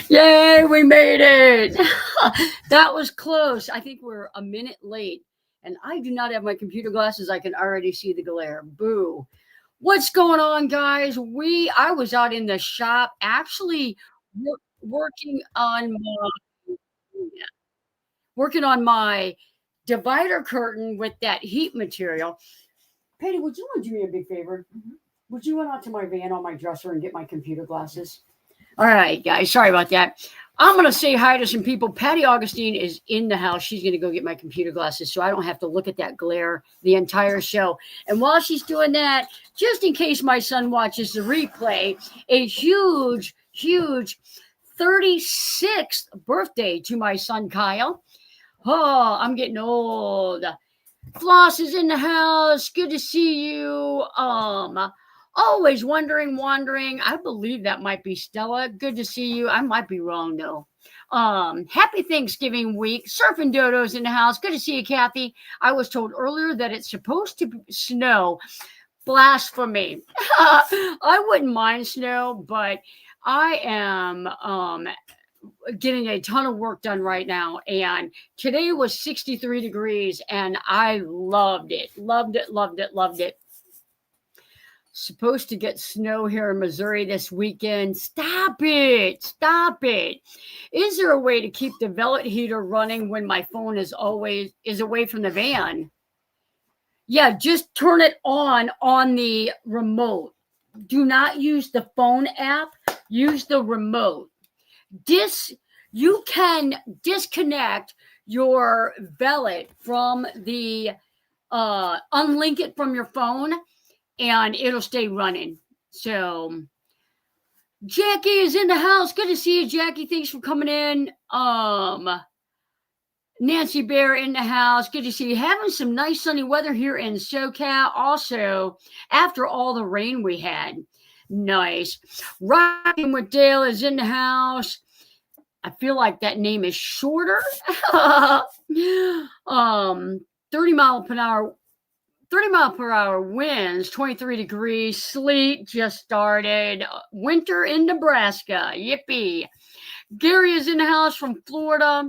Yay, we made it. That was close. I think we're a minute late. And I do not have my computer glasses. I can already see the glare. Boo. What's going on, guys? I was out in the shop actually working on my divider curtain with that heat material. Patty, would you want to do me a big favor? Would you run out to my van on my dresser and get my computer glasses? All right, guys. Sorry about that. I'm going to say hi to some people. Patty Augustine is in the house. She's going to go get my computer glasses so I don't have to look at that glare the entire show. And while she's doing that, just in case my son watches the replay, a huge, huge 36th birthday to my son, Kyle. Oh, I'm getting old. Floss is in the house. Good to see you. Always wandering. I believe that might be Stella. Good to see you. I might be wrong though. Happy Thanksgiving week. Surfing Dodo's in the house. Good to see you, Kathy. I was told earlier that it's supposed to snow. Blasphemy. I wouldn't mind snow, but I am getting a ton of work done right now, and today was 63 degrees and I loved it. Supposed to get snow here in Missouri this weekend. Stop it. Is there a way to keep the velvet heater running when my phone is away from the van? Yeah, just turn it on the remote. Do not use the phone app. Use the remote. You can disconnect your velvet from the unlink it from your phone and it'll stay running. So Jackie is in the house. Good to see you, Jackie. Thanks for coming in. Nancy Bear in the house. Good to see you. Having some nice sunny weather here in SoCal. Also, after all the rain we had. Nice. Rocking with Dale is in the house. I feel like that name is shorter. 30 mile per hour winds, 23 degrees, sleet just started. Winter in Nebraska. Yippee. Gary is in the house from Florida.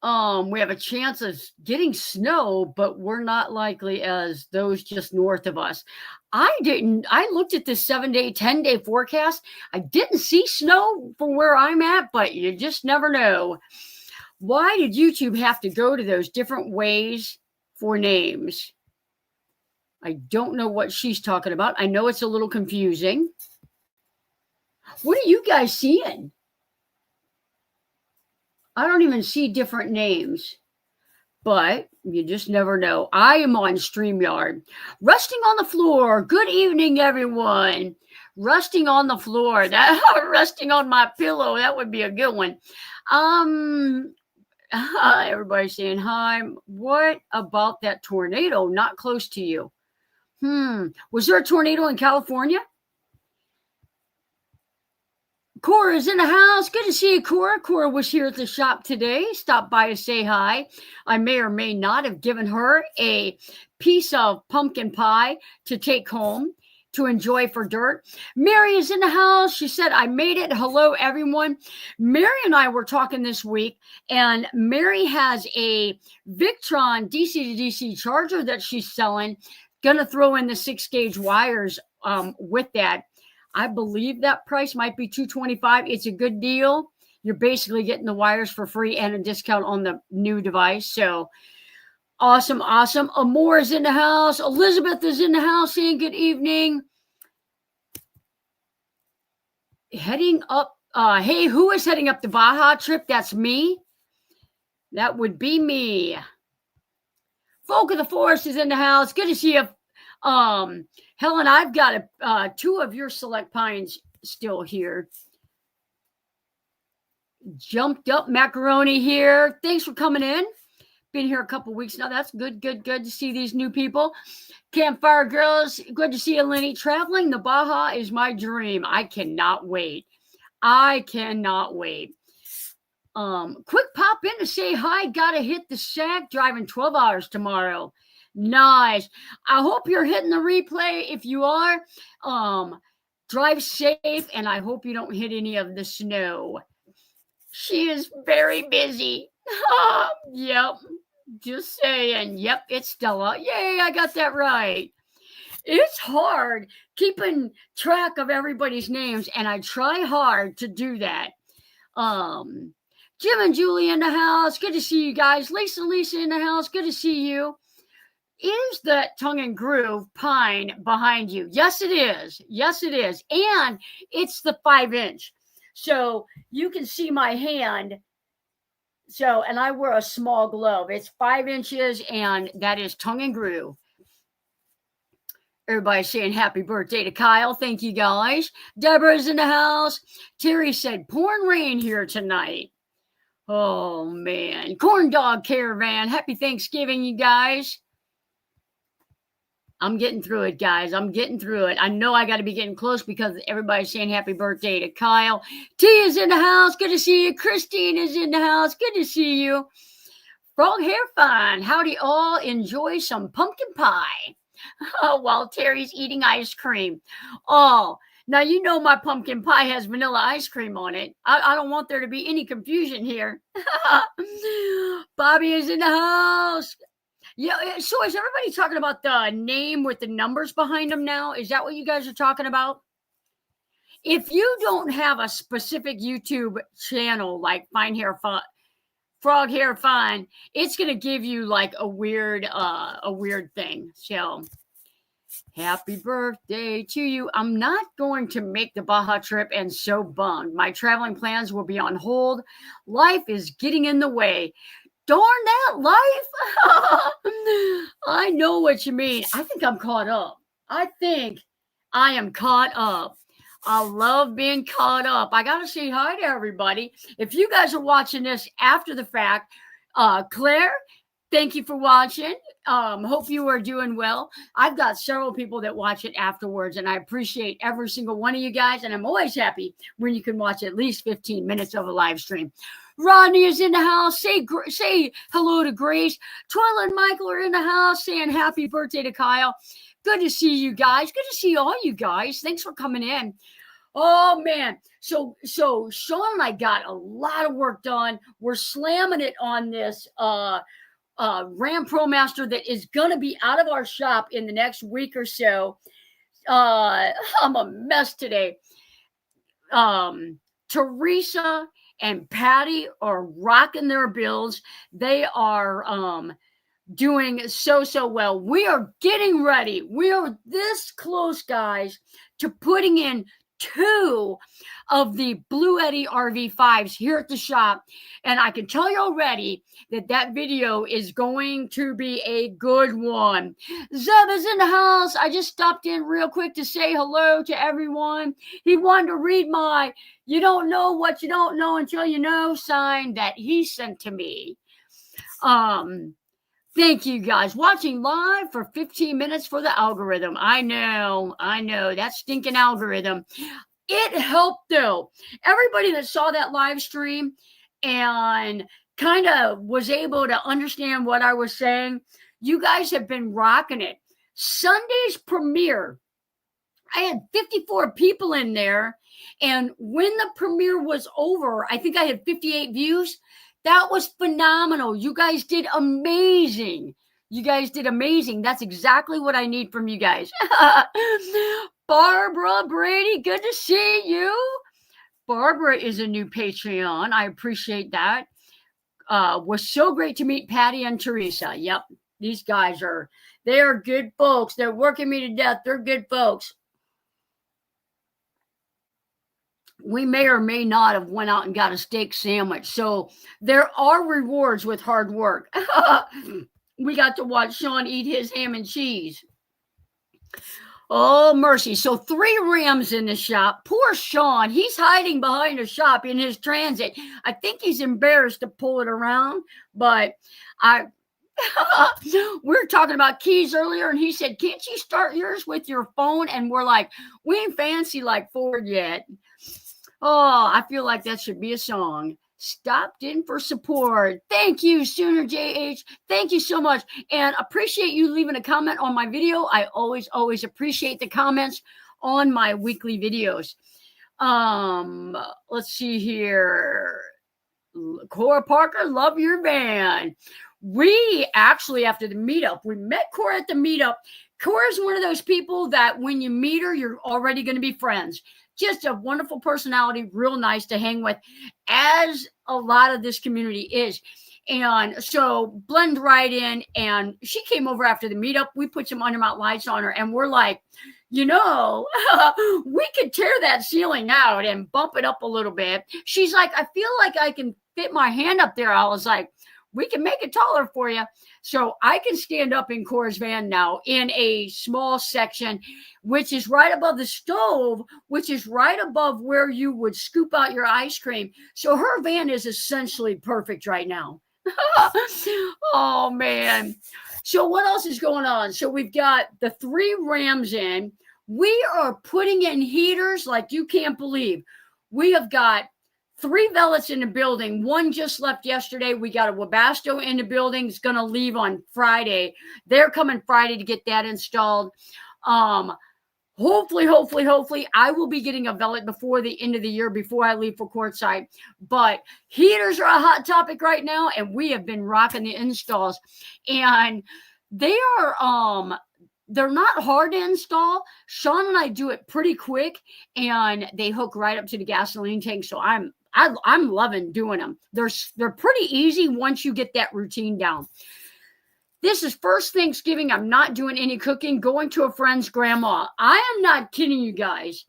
We have a chance of getting snow, but we're not likely as those just north of us. I looked at this 7-day, 10-day forecast. I didn't see snow from where I'm at, but you just never know. Why did YouTube have to go to those different ways for names? I don't know what she's talking about. I know it's a little confusing. What are you guys seeing? I don't even see different names, but you just never know. I am on StreamYard. Resting on the floor. Good evening, everyone. Resting on the floor. Resting on my pillow. That would be a good one. Everybody's saying hi. What about that tornado not close to you? Was there a tornado in California? Cora is in the house. Good to see you, Cora. Cora was here at the shop today. Stopped by to say hi. I may or may not have given her a piece of pumpkin pie to take home to enjoy for dirt. Mary is in the house. She said, I made it. Hello, everyone. Mary and I were talking this week, and Mary has a Victron DC to DC charger that she's selling. Going to throw in the 6-gauge wires with that. I believe that price might be $225. It's a good deal. You're basically getting the wires for free and a discount on the new device. So awesome. Amore is in the house. Elizabeth is in the house saying good evening. Heading up. Hey, who is heading up the Baja trip? That's me. That would be me. Folk of the Forest is in the house. Good to see you. Helen, I've got 2 of your select pines still here. Jumped Up Macaroni here. Thanks for coming in. Been here a couple weeks now. That's good to see these new people. Campfire Girls, good to see you, Lenny. Traveling the Baja is my dream. I cannot wait. Quick pop in to say hi. Gotta hit the sack. Driving 12 hours tomorrow. Nice. I hope you're hitting the replay. If you are, drive safe, and I hope you don't hit any of the snow. She is very busy. Yep. Just saying. Yep, it's Stella. Yay, I got that right. It's hard keeping track of everybody's names, and I try hard to do that. Jim and Julie in the house. Good to see you guys. Lisa in the house. Good to see you. Is that Tongue and Groove pine behind you? Yes, it is. Yes, it is. And it's the 5-inch. So you can see my hand. So, and I wear a small glove. It's 5 inches, and that is Tongue and Groove. Everybody's saying happy birthday to Kyle. Thank you, guys. Deborah's in the house. Terry said, pouring rain here tonight. Oh, man. Corn Dog Caravan. Happy Thanksgiving, you guys. I'm getting through it, guys. I'm getting through it. I know I got to be getting close because everybody's saying happy birthday to Kyle. T is in the house. Good to see you. Christine is in the house. Good to see you. Frog Hair Fun. Howdy all. Enjoy some pumpkin pie while Terry's eating ice cream. Oh, now you know my pumpkin pie has vanilla ice cream on it. I don't want there to be any confusion here. Bobby is in the house. Yeah, so is everybody talking about the name with the numbers behind them now? Is that what you guys are talking about? If you don't have a specific YouTube channel like Frog Hair Fun, it's going to give you like a weird thing. So, happy birthday to you. I'm not going to make the Baja trip and so bummed. My traveling plans will be on hold. Life is getting in the way. Darn that life. I know what you mean. I think I'm caught up. I think I am caught up. I love being caught up. I got to say hi to everybody. If you guys are watching this after the fact, Claire, thank you for watching. Hope you are doing well. I've got several people that watch it afterwards, and I appreciate every single one of you guys. And I'm always happy when you can watch at least 15 minutes of a live stream. Rodney is in the house. Say hello to Grace. Twyla and Michael are in the house saying happy birthday to Kyle. Good to see you guys. Good to see all you guys. Thanks for coming in. Oh, man. So Sean and I got a lot of work done. We're slamming it on this Ram ProMaster that is going to be out of our shop in the next week or so. I'm a mess today. Teresa and Patty are rocking their bills. They are doing so well. We are getting ready. We are this close, guys, to putting in 2 of the Blue Eddy RV5s here at the shop. And I can tell you already that video is going to be a good one. Zeb is in the house. I just stopped in real quick to say hello to everyone. He wanted to read my "You don't know what you don't know until you know" sign that he sent to me. Thank you guys. Watching live for 15 minutes for the algorithm. I know. That stinking algorithm. It helped though. Everybody that saw that live stream and kind of was able to understand what I was saying, you guys have been rocking it. Sunday's premiere, I had 54 people in there. And when the premiere was over, I think I had 58 views. That was phenomenal. You guys did amazing. That's exactly what I need from you guys. Barbara Brady, good to see you. Barbara is a new Patreon. I appreciate that. Was so great to meet Patty and Teresa. Yep, these guys they are good folks. They're working me to death. They're good folks. We may or may not have went out and got a steak sandwich. So there are rewards with hard work. We got to watch Sean eat his ham and cheese. Oh, mercy. So 3 Rams in the shop. Poor Sean. He's hiding behind the shop in his Transit. I think he's embarrassed to pull it around, but I we were talking about keys earlier, and he said, "Can't you start yours with your phone?" And we're like, "We ain't fancy like Ford yet." Oh, I feel like that should be a song. Stopped in for support. Thank you, Sooner JH. Thank you so much. And appreciate you leaving a comment on my video. I always appreciate the comments on my weekly videos. Let's see here. Cora Parker, love your van. We actually, after the meetup, we met Cora at the meetup. Cora's one of those people that when you meet her, you're already going to be friends. Just a wonderful personality, real nice to hang with, as a lot of this community is. And so blend right in. And she came over after the meetup. We put some Undermount lights on her, and we're like, we could tear that ceiling out and bump it up a little bit. She's like, I feel like I can fit my hand up there. I was like, we can make it taller for you. So I can stand up in Cora's van now in a small section, which is right above the stove, which is right above where you would scoop out your ice cream. So her van is essentially perfect right now. Oh, man. So what else is going on? So we've got the 3 Rams in. We are putting in heaters like you can't believe. We have got 3 Velets in the building. 1 just left yesterday. We got a Webasto in the building. It's going to leave on Friday. They're coming Friday to get that installed. Hopefully, I will be getting a Velet before the end of the year, before I leave for courtside. But heaters are a hot topic right now, and we have been rocking the installs. And they are they're not hard to install. Sean and I do it pretty quick, and they hook right up to the gasoline tank. So I'm loving doing them. They're pretty easy once you get that routine down. This is first Thanksgiving. I'm not doing any cooking, going to a friend's grandma. I am not kidding you guys.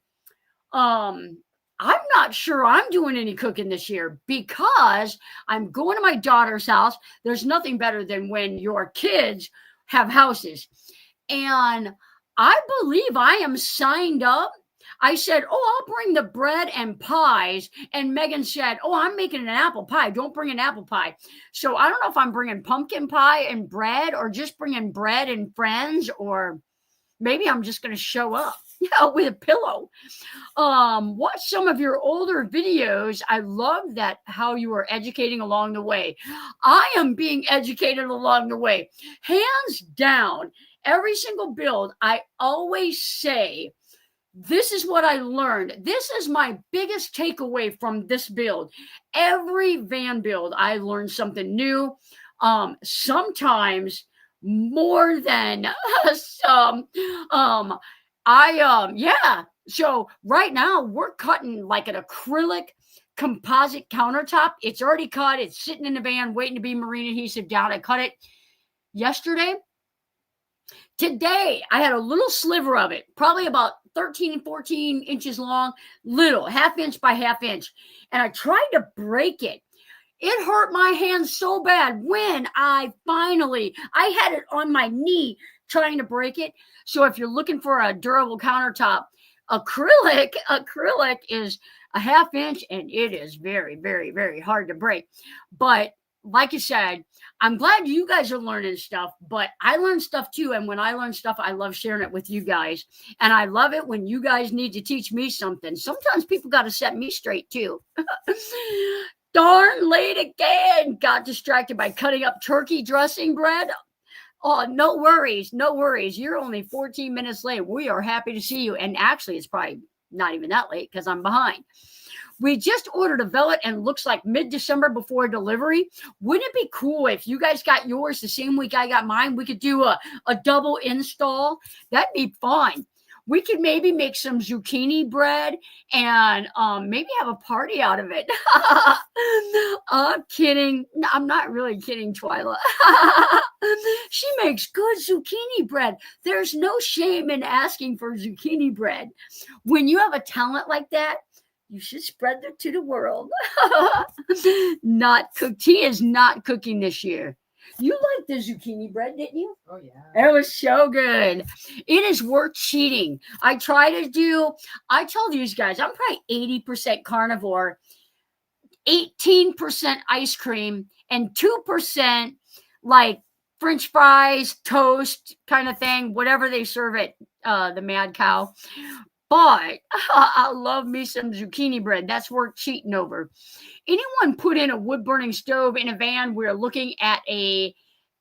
I'm not sure I'm doing any cooking this year because I'm going to my daughter's house. There's nothing better than when your kids have houses. And I believe I am signed up. I said, I'll bring the bread and pies. And Megan said, I'm making an apple pie. Don't bring an apple pie. So I don't know if I'm bringing pumpkin pie and bread, or just bringing bread and friends, or maybe I'm just going to show up with a pillow. Watch some of your older videos. I love that, how you are educating along the way. I am being educated along the way. Hands down, every single build, I always say, this is what I learned. This is my biggest takeaway from this build. Every van build, I learned something new. Sometimes more than some. So right now we're cutting like an acrylic composite countertop. It's already cut. It's sitting in the van waiting to be marine adhesive down. I cut it yesterday. Today, I had a little sliver of it, probably about 13, 14 inches long, little, 1/2 inch by 1/2 inch. And I tried to break it. It hurt my hand so bad when I had it on my knee trying to break it. So if you're looking for a durable countertop, acrylic is a 1/2 inch, and it is very, very, very hard to break. But like you said, I'm glad you guys are learning stuff, but I learn stuff too. And when I learn stuff, I love sharing it with you guys. And I love it when you guys need to teach me something. Sometimes people got to set me straight too. Darn, late again. Got distracted by cutting up turkey dressing bread. Oh, no worries. You're only 14 minutes late. We are happy to see you. And actually, it's probably not even that late because I'm behind. We just ordered a Velet and looks like mid-December before delivery. Wouldn't it be cool if you guys got yours the same week I got mine? We could do a double install. That'd be fun. We could maybe make some zucchini bread and maybe have a party out of it. I'm kidding. No, I'm not really kidding, Twyla. She makes good zucchini bread. There's no shame in asking for zucchini bread. When you have a talent like that, you should spread it to the world. Not cooked. He is not cooking this year. You liked the zucchini bread, didn't you? Oh yeah. It was so good. It is worth cheating. I tell these guys, I'm probably 80% carnivore, 18% ice cream, and 2% like French fries, toast kind of thing, whatever they serve at the Mad Cow. But I love me some zucchini bread. That's worth cheating over. Anyone put in a wood burning stove in a van? We're looking at a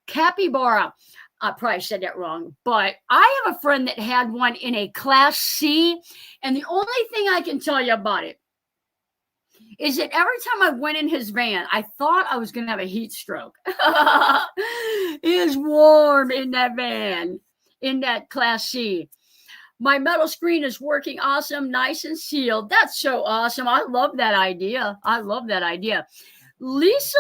capybara. I probably said that wrong, but I have a friend that had one in a Class C, and the only thing I can tell you about it is that every time I went in his van, I thought I was going to have a heat stroke. It is warm in that van, in that Class C. My metal screen is working awesome, nice and sealed. That's so awesome. I love that idea. I love that idea. Lisa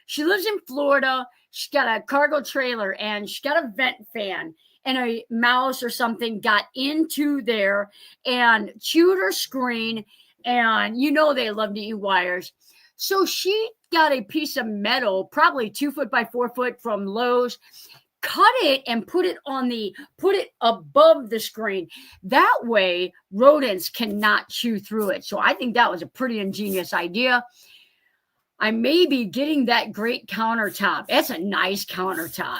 she lives in Florida. She's got a cargo trailer and she's got a vent fan. And a mouse or something got into there and chewed her screen. And you know they love to eat wires. So she got a piece of metal, probably 2 foot by 4 foot from Lowe's, cut it and put it above the screen. That way rodents cannot chew through it. So I think that was a pretty ingenious idea. I may be getting that great countertop. It's a nice countertop.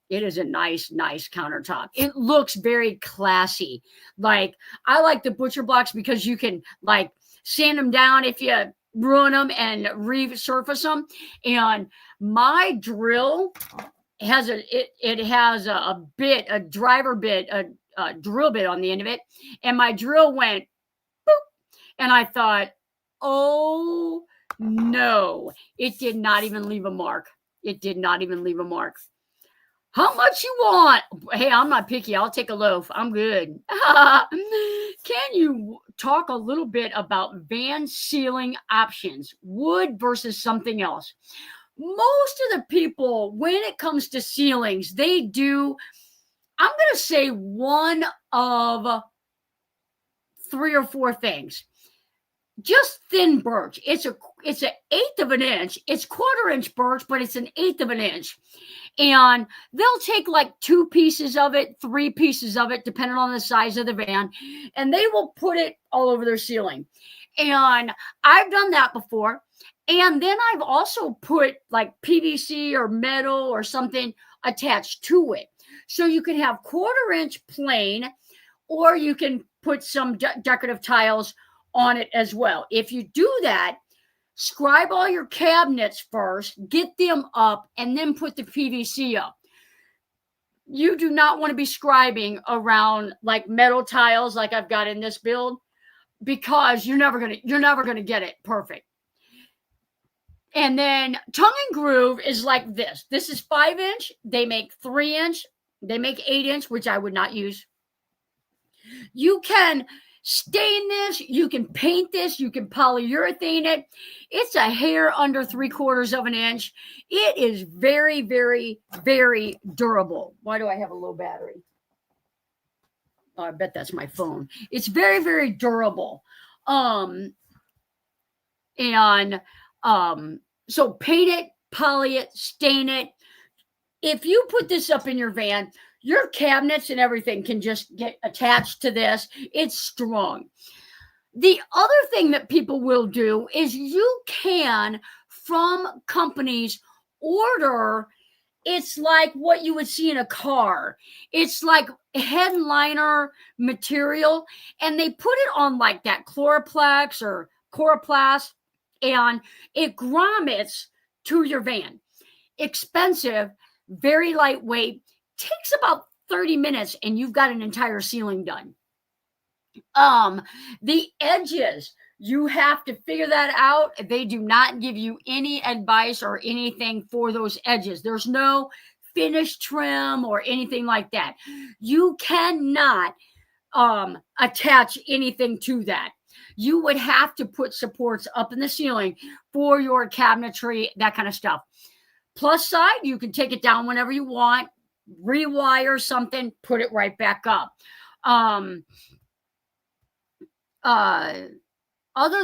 It is a nice countertop. It looks very classy. Like, I like the butcher blocks because you can like sand them down if you ruin them and resurface them. And my drill has a driver bit, a drill bit on the end of it, and my drill went boop, and I thought, oh no, it did not even leave a mark. It did not even leave a mark. How much you want? Hey, I'm not picky. I'll take a loaf. I'm good. Can you talk a little bit about van sealing options, wood versus something else? Most of the people, when it comes to ceilings, they do, I'm going to say one of 3 or 4 things. Just thin birch. It's an eighth of an inch. It's 1/4 inch birch, but it's an eighth of an inch. And they'll take like 2 pieces of it, 3 pieces of it, depending on the size of the van, and they will put it all over their ceiling. And I've done that before. And then I've also put like PVC or metal or something attached to it. So you can have 1/4 inch plain, or you can put some decorative tiles on it as well. If you do that, scribe all your cabinets first, get them up, and then put the PVC up. You do not want to be scribing around like metal tiles like I've got in this build, because you're never gonna get it perfect. And then tongue and groove is like this. This is 5 inch. They make 3 inch. They make 8 inch, which I would not use. You can stain this. You can paint this. You can polyurethane it. It's a hair under 3/4 of an inch. It is very, very, very durable. Why do I have a low battery? Oh, I bet that's my phone. It's very, very durable. So paint it, poly it, stain it. If you put this up in your van, your cabinets and everything can just get attached to this. It's strong. The other thing that people will do is you can, from companies, order. It's like what you would see in a car. It's like headliner material, and they put it on like that Chloraplex or Coroplast, and it grommets to your van. Expensive, very lightweight, takes about 30 minutes, and you've got an entire ceiling done. The edges, you have to figure that out. They do not give you any advice or anything for those edges. There's no finish trim or anything like that. You cannot attach anything to that. You would have to put supports up in the ceiling for your cabinetry, that kind of stuff. Plus side, you can take it down whenever you want, rewire something, put it right back up. Other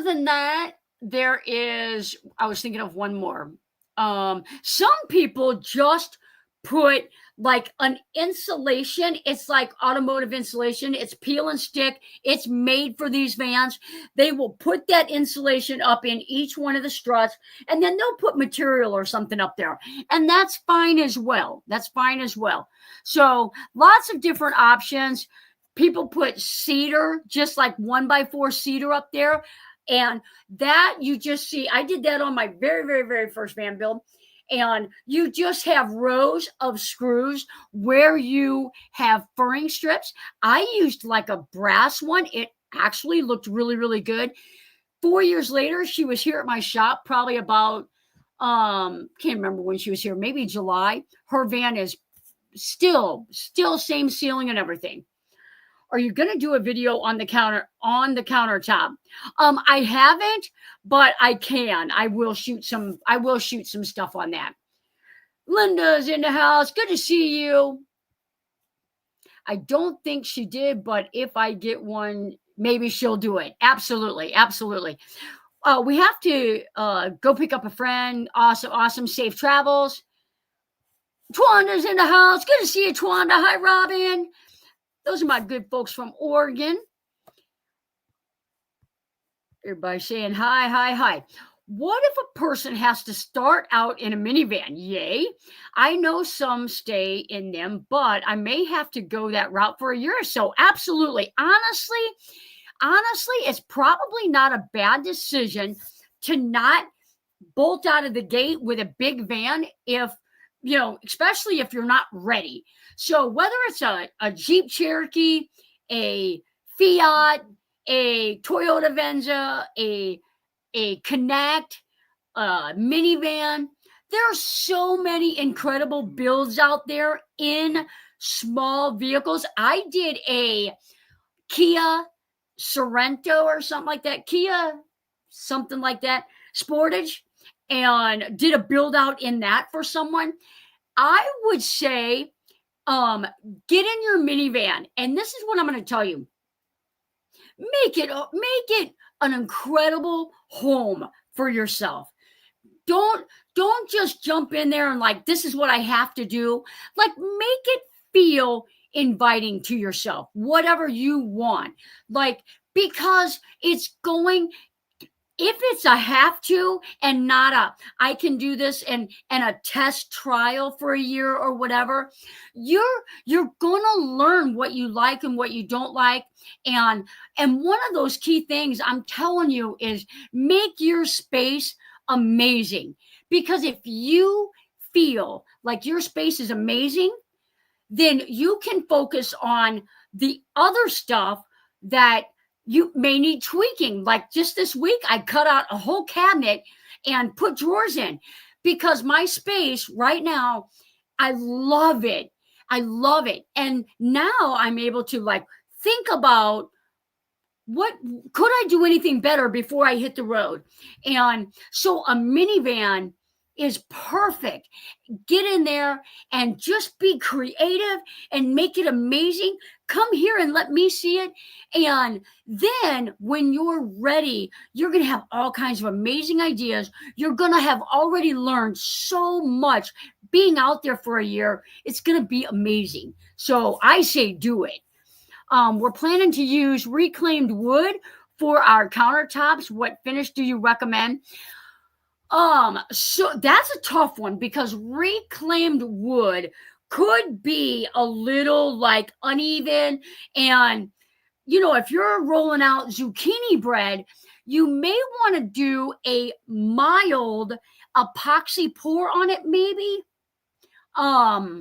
than that, I was thinking of one more. Some people just put like an insulation. It's like automotive insulation. It's peel and stick. It's made for these vans. They will put that insulation up in each one of the struts, and then they'll put material or something up there. And that's fine as well. That's fine as well. So lots of different options. People put cedar, just like 1x4 cedar up there. And that you just see, I did that on my very, very, very first van build. And you just have rows of screws where you have furring strips. I used like a brass one. It actually looked really, really good. 4 years later, she was here at my shop, probably about, can't remember when she was here, maybe July. Her van is still same ceiling and everything. Are you going to do a video on the countertop? I haven't, but I can. I will shoot some stuff on that. Linda's in the house. Good to see you. I don't think she did, but if I get one, maybe she'll do it. Absolutely. Absolutely. We have to go pick up a friend. Awesome. Safe travels. Twanda's in the house. Good to see you, Twanda. Hi, Robin. Those are my good folks from Oregon. Everybody saying hi. What if a person has to start out in a minivan? Yay. I know some stay in them, but I may have to go that route for a year or so. Absolutely. Honestly, it's probably not a bad decision to not bolt out of the gate with a big van especially if you're not ready. So whether it's a Jeep Cherokee, a Fiat, a Toyota Venza, a Connect, a minivan, there are so many incredible builds out there in small vehicles. I did a Kia Sorento or something like that, Sportage, and did a build out in that for someone. I would say, get in your minivan, and this is what I'm going to tell you. Make it an incredible home for yourself. Don't just jump in there and like, this is what I have to do. Like, make it feel inviting to yourself, whatever you want. Like, because if it's a have to and not a I can do this and a test trial for a year or whatever, you're gonna learn what you like and what you don't like. And one of those key things I'm telling you is make your space amazing. Because if you feel like your space is amazing, then you can focus on the other stuff that you may need tweaking. Like just this week, I cut out a whole cabinet and put drawers in because my space right now, I love it. And now I'm able to like think about what could I do anything better before I hit the road. And so a minivan is perfect. Get in there and just be creative and make it amazing. Come here and let me see it. And then when you're ready, you're going to have all kinds of amazing ideas. You're going to have already learned so much being out there for a year. It's going to be amazing. So I say do it. We're planning to use reclaimed wood for our countertops. What finish do you recommend? So that's a tough one because reclaimed wood could be a little like uneven. And, if you're rolling out zucchini bread, you may want to do a mild epoxy pour on it, maybe. I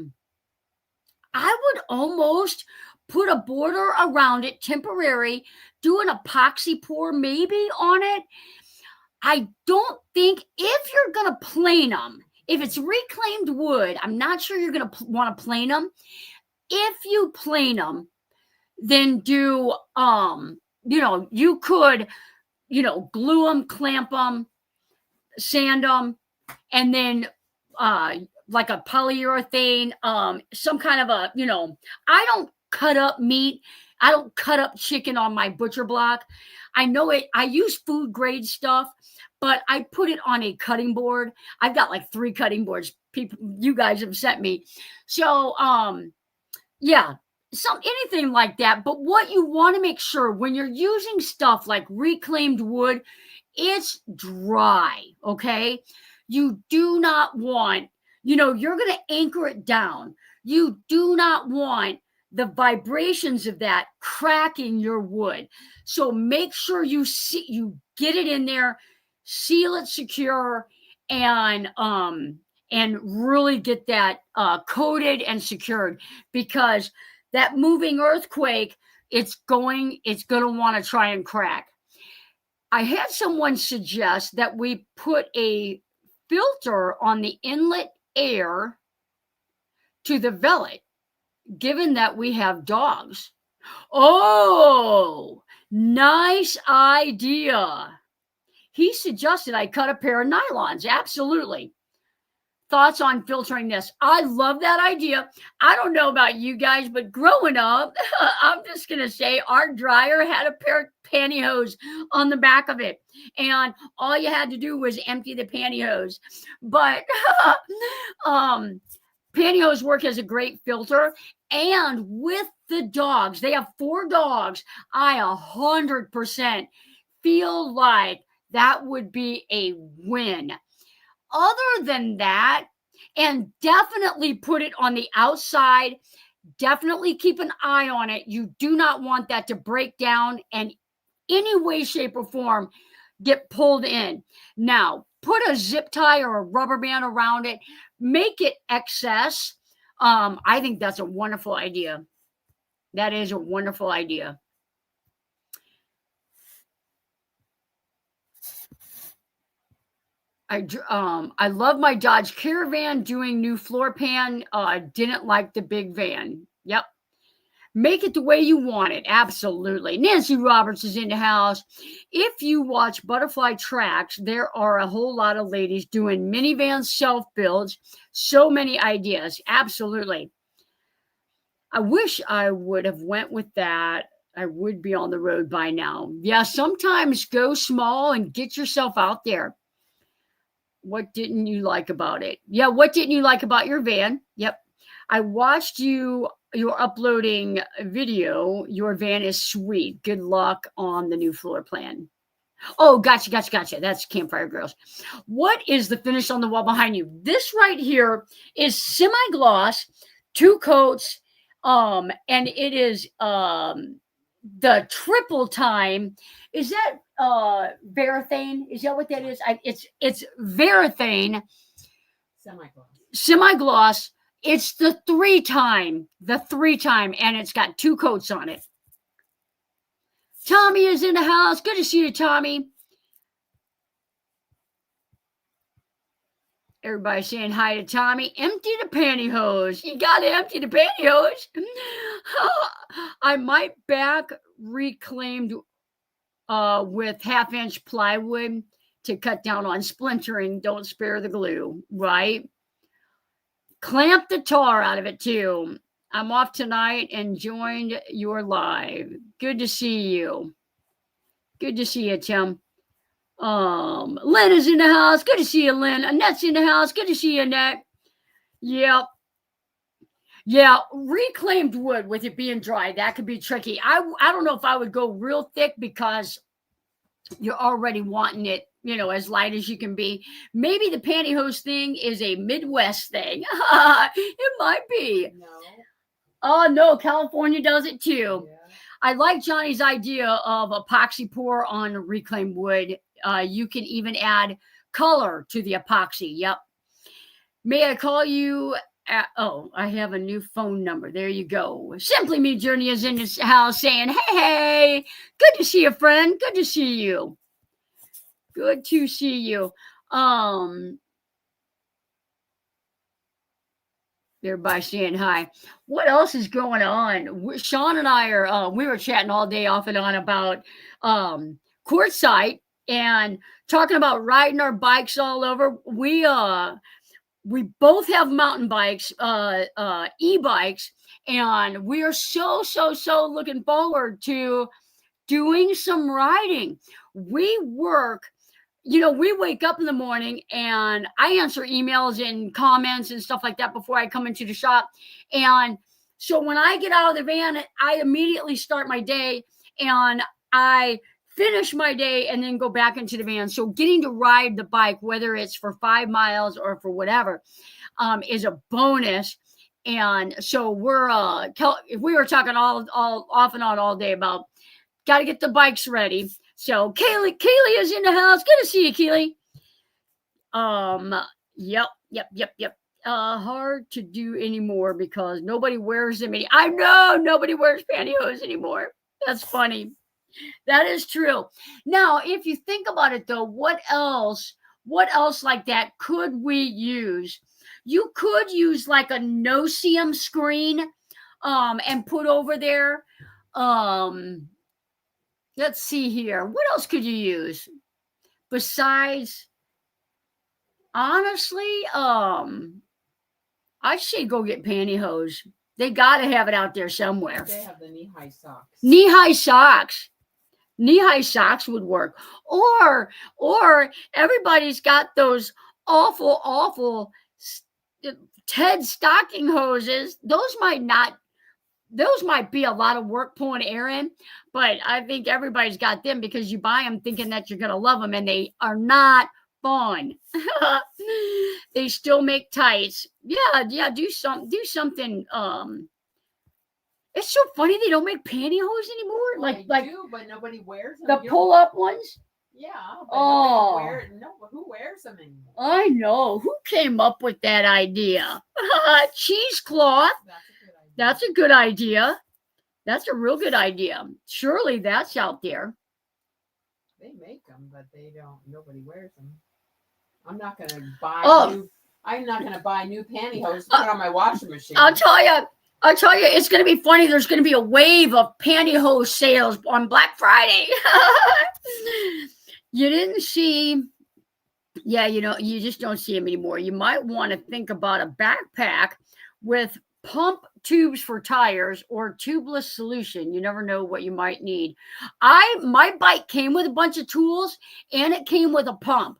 would almost put a border around it, temporary, do an epoxy pour maybe on it. I don't think if you're going to plane them, if it's reclaimed wood, I'm not sure you're going to want to plane them. If you plane them, then do, you could, glue them, clamp them, sand them, and then like a polyurethane, some kind of a, I don't cut up meat. I don't cut up chicken on my butcher block. I know it. I use food grade stuff, but I put it on a cutting board. I've got like 3 cutting boards you guys have sent me. So, yeah, anything like that. But what you want to make sure when you're using stuff like reclaimed wood, it's dry, okay? You do not want, you're going to anchor it down. You do not want the vibrations of that cracking your wood. So make sure you get it in there, seal it secure, and really get that coated and secured, because that moving earthquake, it's going to want to try and crack. I had someone suggest that we put a filter on the inlet air to the velvet, given that we have dogs. Oh, nice idea. He suggested I cut a pair of nylons. Absolutely. Thoughts on filtering this? I love that idea. I don't know about you guys, but growing up, I'm just going to say our dryer had a pair of pantyhose on the back of it. And all you had to do was empty the pantyhose. But pantyhose work as a great filter. And with the dogs, they have 4 dogs. I 100% feel like that would be a win. Other than that, and definitely put it on the outside, definitely keep an eye on it. You do not want that to break down and any way, shape, or form get pulled in. Now, put a zip tie or a rubber band around it. Make it excess. I think that's a wonderful idea. That is a wonderful idea. I love my Dodge Caravan doing new floor pan. Didn't like the big van. Yep. Make it the way you want it. Absolutely. Nancy Roberts is in the house. If you watch Butterfly Tracks, there are a whole lot of ladies doing minivan self-builds. So many ideas. Absolutely. I wish I would have went with that. I would be on the road by now. Yeah, sometimes go small and get yourself out there. What didn't you like about it? Yeah, what didn't you like about your van? Yep. I watched you're uploading a video. Your van is sweet. Good luck on the new floor plan. Oh, gotcha. That's Campfire Girls. What is the finish on the wall behind you? This right here is semi-gloss, 2 coats, and it is the triple time. Is that Varathane? Is that what that is? It's Varathane semi-gloss. It's the 3 time, and it's got 2 coats on it. Tommy is in the house. Good to see you, Tommy. Everybody saying hi to Tommy. Empty the pantyhose. You got to empty the pantyhose. I might back reclaimed with 1/2-inch plywood to cut down on splintering. Don't spare the glue, right? Clamp the tar out of it too. I'm off tonight and joined your live. Good to see you. Good to see you, Tim. Lynn is in the house. Good to see you, Lynn. Annette's in the house. Good to see you, Annette. Yep. Yeah, reclaimed wood with it being dry, that could be tricky. I don't know if I would go real thick because you're already wanting it, as light as you can be. Maybe the pantyhose thing is a Midwest thing. It might be. No. Oh, no, California does it too. Yeah. I like Johnny's idea of epoxy pour on reclaimed wood. You can even add color to the epoxy. Yep. May I call you? I have a new phone number. There you go. Simply Me Journey is in this house saying, hey, good to see you, friend. Good to see you. Good to see you. Everybody saying hi. What else is going on? Sean and I we were chatting all day off and on about Quartzsite and talking about riding our bikes all over. We both have mountain bikes, e-bikes, and we are so looking forward to doing some riding. We work we wake up in the morning and I answer emails and comments and stuff like that before I come into the shop. And so when I get out of the van, I immediately start my day and I finish my day and then go back into the van. So getting to ride the bike, whether it's for 5 miles or for whatever, is a bonus. And so we were talking all off and on all day about got to get the bikes ready. So Kaylee is in the house. Good to see you, Kaylee. Yep. Hard to do anymore because nobody wears them. I know nobody wears pantyhose anymore. That's funny. That is true. Now, if you think about it though, what else like that could we use? You could use like a no-seam screen and put over there. Let's see here. What else could you use besides, honestly, I say go get pantyhose. They got to have it out there somewhere. They have the knee-high socks. Knee-high socks would work. Or everybody's got those awful Ted stocking hoses. Those might be a lot of work pulling air in, but I think everybody's got them because you buy them thinking that you're going to love them and they are not fun. They still make tights. Yeah, do something. It's so funny they don't make pantyhose anymore. Well, like do, but nobody wears them. The pull-up ones. Yeah. But who wears them anymore? I know. Who came up with that idea? Cheesecloth. That's a good idea. That's a real good idea. Surely that's out there. They make them, but nobody wears them. I'm not going to buy new pantyhose to put on my washing machine. I'll tell you, it's going to be funny. There's going to be a wave of pantyhose sales on Black Friday. You didn't see, you just don't see them anymore. You might want to think about a backpack with pump tubes for tires or tubeless solution. You never know what you might need. My bike came with a bunch of tools and it came with a pump.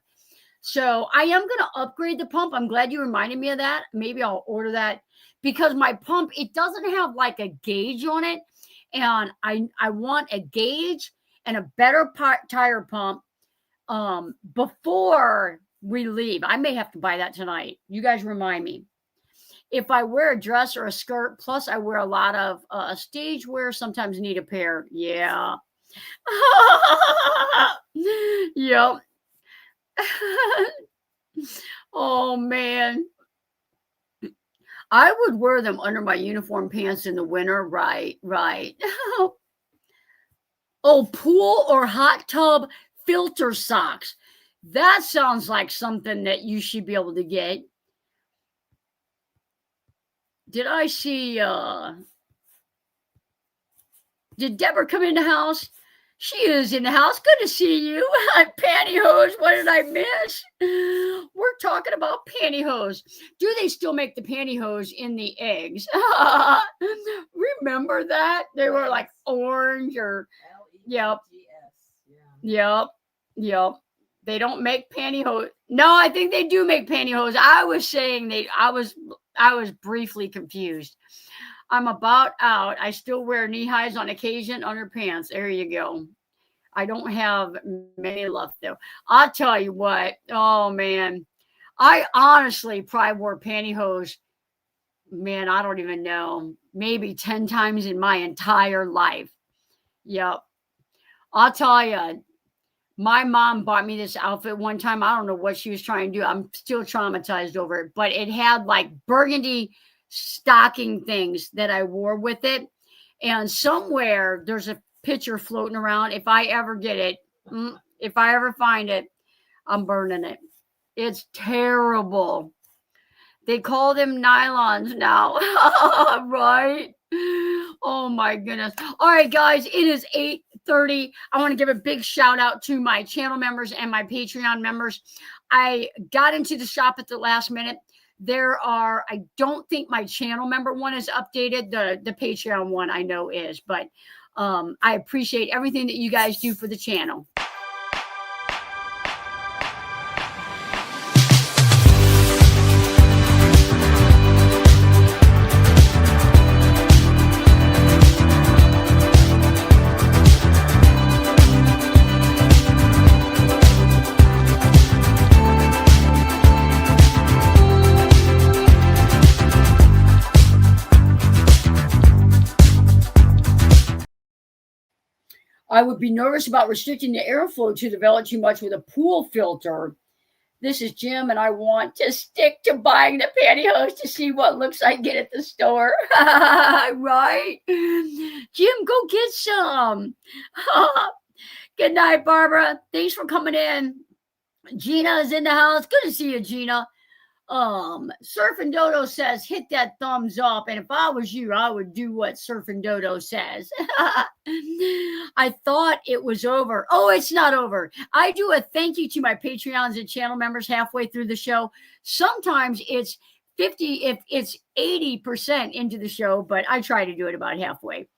So I am going to upgrade the pump. I'm glad you reminded me of that. Maybe I'll order that because my pump, it doesn't have like a gauge on it. And I want a gauge and a better tire pump before we leave. I may have to buy that tonight. You guys remind me. If I wear a dress or a skirt, plus I wear a lot of stage wear, sometimes need a pair. Yeah. Yep. Oh, man. I would wear them under my uniform pants in the winter. Right. Oh, pool or hot tub filter socks. That sounds like something that you should be able to get. Did I see, did Deborah come in the house? She is in the house. Good to see you. Pantyhose. What did I miss? We're talking about pantyhose. Do they still make the pantyhose in the eggs? Remember that? They were like orange or, yep. They don't make pantyhose. No, I think they do make pantyhose. I was saying I was briefly confused. I'm about out. I still wear knee highs on occasion, underpants. There you go. I don't have many left though. I'll tell you what. Oh man. I honestly probably wore pantyhose. Man, I don't even know. Maybe 10 times in my entire life. Yep. I'll tell you. My mom bought me this outfit one time. I don't know what she was trying to do. I'm still traumatized over it, but it had like burgundy stocking things that I wore with it. And somewhere there's a picture floating around. If I ever get it, if I ever find it, I'm burning it. It's terrible. They call them nylons now, right? Oh my goodness. All right, guys, it is 8:30. I want to give a big shout out to my channel members and my Patreon members. I got into the shop at the last minute. I don't think my channel member one is updated. The Patreon one I know is, but I appreciate everything that you guys do for the channel. I would be nervous about restricting the airflow to the velvet too much with a pool filter. This is Jim, and I want to stick to buying the pantyhose to see what looks like it at the store. Right? Jim, go get some. Good night, Barbara. Thanks for coming in. Gina is in the house. Good to see you, Gina. Surfing Dodo says, hit that thumbs up. And if I was you, I would do what Surfing Dodo says. I thought it was over. Oh, it's not over. I do a thank you to my Patreons and channel members halfway through the show. Sometimes it's 50, if it's 80% into the show, but I try to do it about halfway.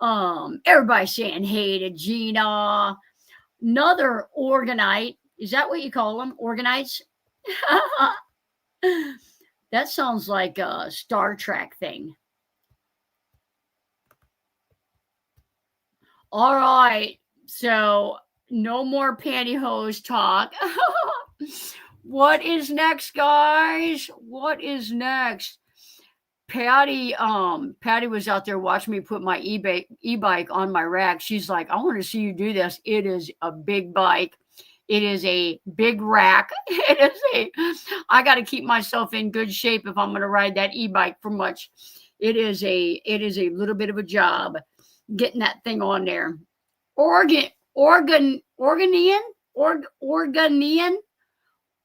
Everybody saying hey to Gina. Another organite. Is that what you call them? Organites? That sounds like a Star Trek thing. All right. So no more pantyhose talk. What is next, guys? What is next? Patty was out there watching me put my e-bike on my rack. She's like, I want to see you do this. It is a big bike. It is a big rack. I got to keep myself in good shape if I'm going to ride that e-bike for much. It is a little bit of a job getting that thing on there. Oregonian.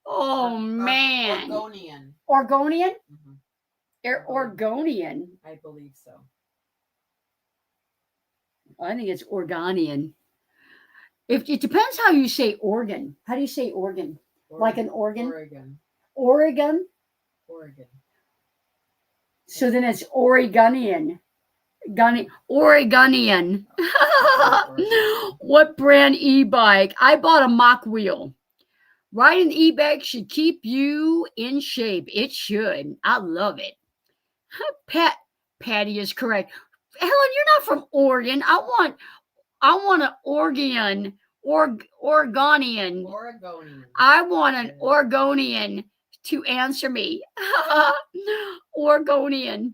Oh man. Oregonian? Mm-hmm. Oregonian. I believe so. I think it's Oregonian. If it depends how you say organ. How do you say organ? Like an organ? Oregon? So then it's Oregonian. Oregonian. What brand e-bike? I bought a Mach wheel. Riding the e-bike should keep you in shape. It should. I love it. Patty is correct. Helen, you're not from Oregon. I want an Oregonian. I want an Oregonian to answer me. Oregonian.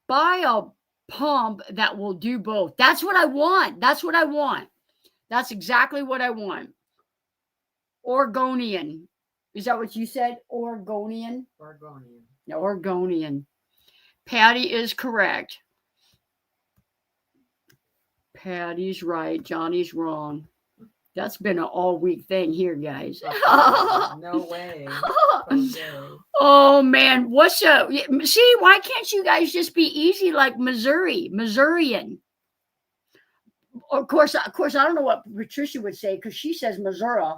Buy a pump that will do both. That's what I want. That's exactly what I want. Oregonian. Is that what you said? Oregonian? Oregonian. Patty is correct. Patty's right. Johnny's wrong. That's been an all-week thing here, guys. No way. Oh, man. See, why can't you guys just be easy like Missourian? Of course, I don't know what Patricia would say because she says Missourian.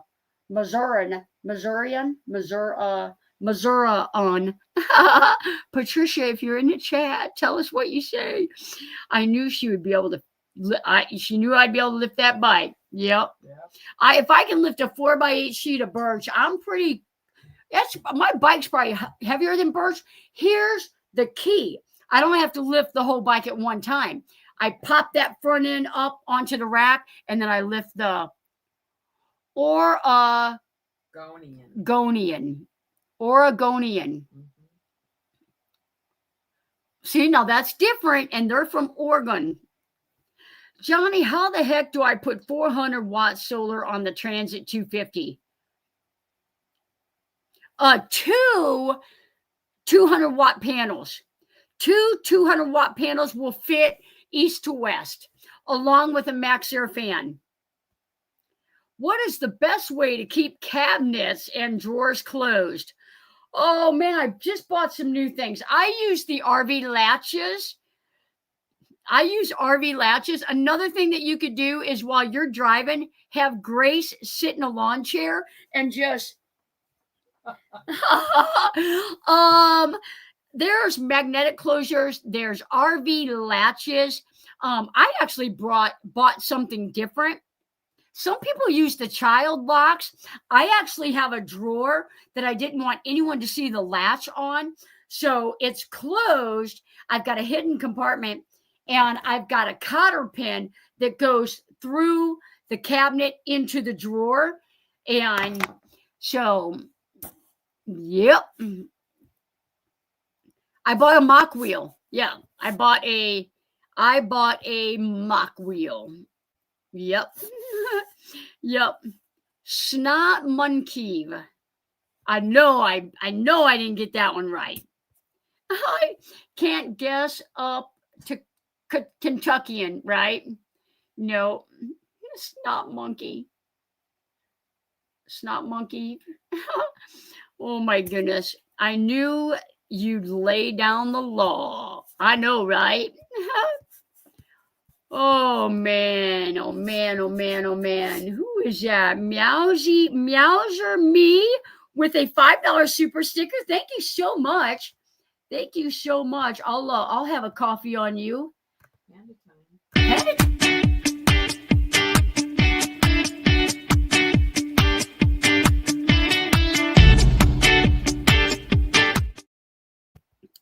Patricia, if you're in the chat, tell us what you say. I knew she would be able to. She knew I'd be able to lift that bike. Yep. If I can lift a 4x8 sheet of birch, I'm pretty. My bike's probably heavier than birch. Here's the key: I don't have to lift the whole bike at one time. I pop that front end up onto the rack, and then I lift the Oregonian. Mm-hmm. See, now that's different, and they're from Oregon. Johnny, how the heck do I put 400 watt solar on the Transit 250? Two 200 watt panels. Two 200 watt panels will fit east to west, along with a Maxxair fan. What is the best way to keep cabinets and drawers closed? Oh man, I just bought some new things. I use the RV latches. Another thing that you could do is while you're driving, have Grace sit in a lawn chair and just there's magnetic closures, there's RV latches. I actually bought something different. Some people use the child locks. I actually have a drawer that I didn't want anyone to see the latch on. So it's closed. I've got a hidden compartment. And I've got a cotter pin that goes through the cabinet into the drawer. And so, yep. I bought a Mach wheel. Yeah, I bought a mock wheel. Yep. Yep. Snot Monkey. I know I didn't get that one right. I can't guess up to Kentuckian, right? No. Snot monkey. Snot monkey. Oh my goodness. I knew you'd lay down the law. I know, right? Oh man, oh man, oh man, oh man. Who is that? Meowser me with a $5 super sticker. Thank you so much. Thank you so much. I'll have a coffee on you. Panda time.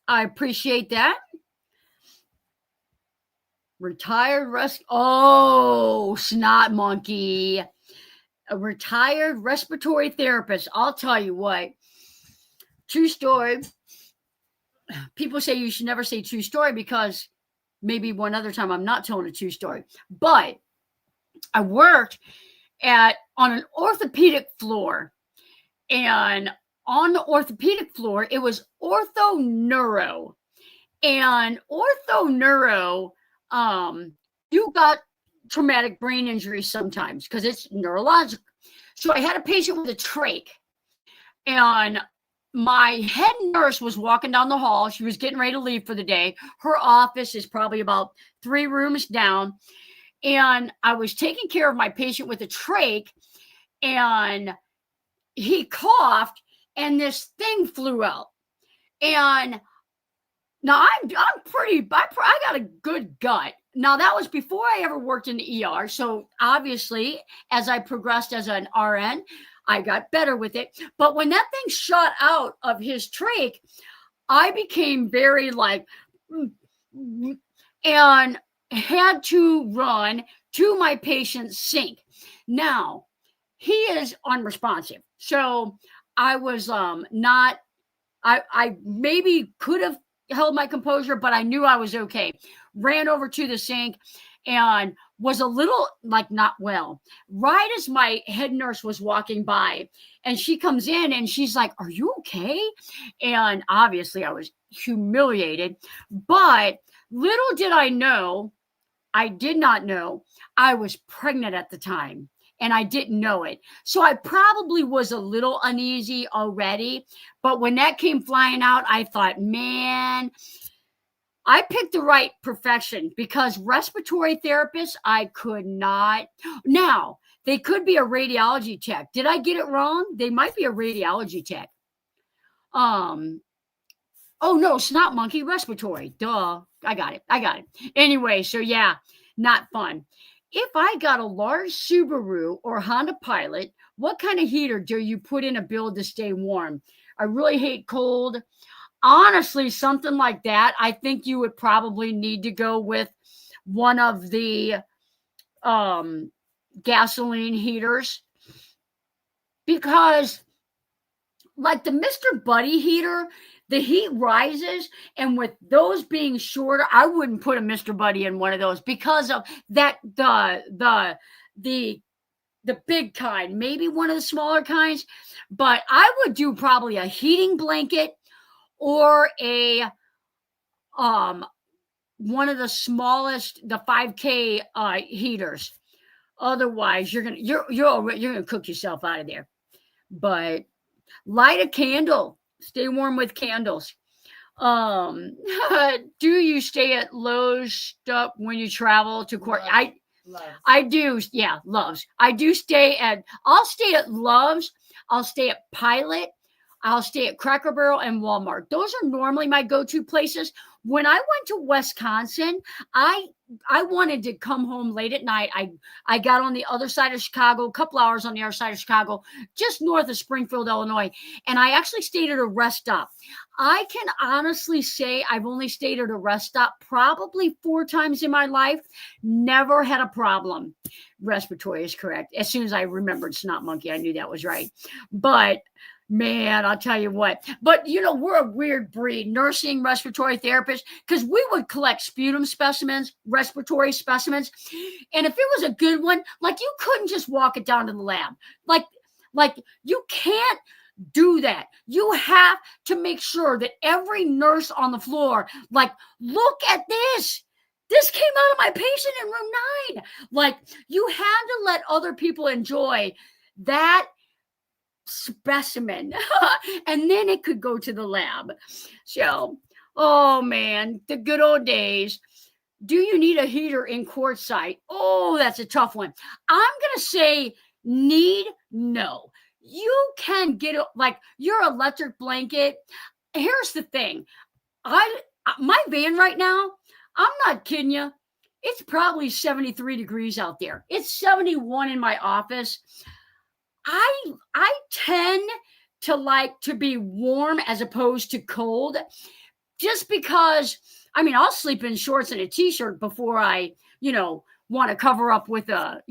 I appreciate that. Retired snot monkey. A retired respiratory therapist. I'll tell you what. True story. People say you should never say true story because maybe one other time I'm not telling a true story. But I worked on an orthopedic floor. And on the orthopedic floor, it was ortho neuro. And ortho neuro, you got traumatic brain injury sometimes because it's neurological. So I had a patient with a trach, and my head nurse was walking down the hall. She was getting ready to leave for the day. Her office is probably about 3 rooms down. And I was taking care of my patient with a trach, and he coughed, and this thing flew out. And now I got a good gut. Now that was before I ever worked in the ER. So obviously, as I progressed as an RN, I got better with it. But when that thing shot out of his trach, I became very and had to run to my patient's sink. Now, he is unresponsive. So I was not, I maybe could have held my composure, but I knew I was okay. Ran over to the sink and was a little not well. Right as my head nurse was walking by, and she comes in and she's like, "Are you okay?" And obviously I was humiliated, but little did I know, I did not know I was pregnant at the time. And I didn't know it. So I probably was a little uneasy already. But when that came flying out, I thought, man, I picked the right profession because respiratory therapists, I could not. Now, they could be a radiology tech. Did I get it wrong? They might be a radiology tech. Oh no, snot monkey respiratory. Duh. I got it. Anyway, so yeah, not fun. If I got a large Subaru or Honda Pilot, what kind of heater do you put in a build to stay warm? I really hate cold. Honestly, something like that, I think you would probably need to go with one of the gasoline heaters, because like the Mr. Buddy heater, the heat rises, and with those being shorter, I wouldn't put a Mr. Buddy in one of those because of that the big kind, maybe one of the smaller kinds, but I would do probably a heating blanket or a one of the smallest, the 5K heaters. Otherwise, you're gonna cook yourself out of there. But light a candle. Stay warm with candles. Do you stay at Lowe's stuff when you travel to court? I do. Yeah, Love's. I'll stay at Love's. I'll stay at Pilot. I'll stay at Cracker Barrel and Walmart. Those are normally my go-to places. When I went to Wisconsin, I wanted to come home late at night. I got on the other side of Chicago, a couple hours on the other side of Chicago, just north of Springfield, Illinois. And I actually stayed at a rest stop. I can honestly say I've only stayed at a rest stop probably 4 times in my life. Never had a problem. Respiratory is correct. As soon as I remembered snot monkey, I knew that was right. But Man, I'll tell you what. But we're a weird breed, nursing respiratory therapists, because we would collect sputum specimens, respiratory specimens, and if it was a good one, like you couldn't just walk it down to the lab. Like you can't do that. You have to make sure that every nurse on the floor, like, look at this. This came out of my patient in room 9. Like, you had to let other people enjoy that specimen and then it could go to the lab. So, oh man, the good old days. Do you need a heater in quartzsite? Oh, that's a tough one. I'm gonna say no. You can get like your electric blanket. Here's the thing. My van right now, I'm not kidding you, it's probably 73 degrees out there. It's 71 in my office. I tend to like to be warm as opposed to cold, just because, I'll sleep in shorts and a t-shirt before I, want to cover up with a,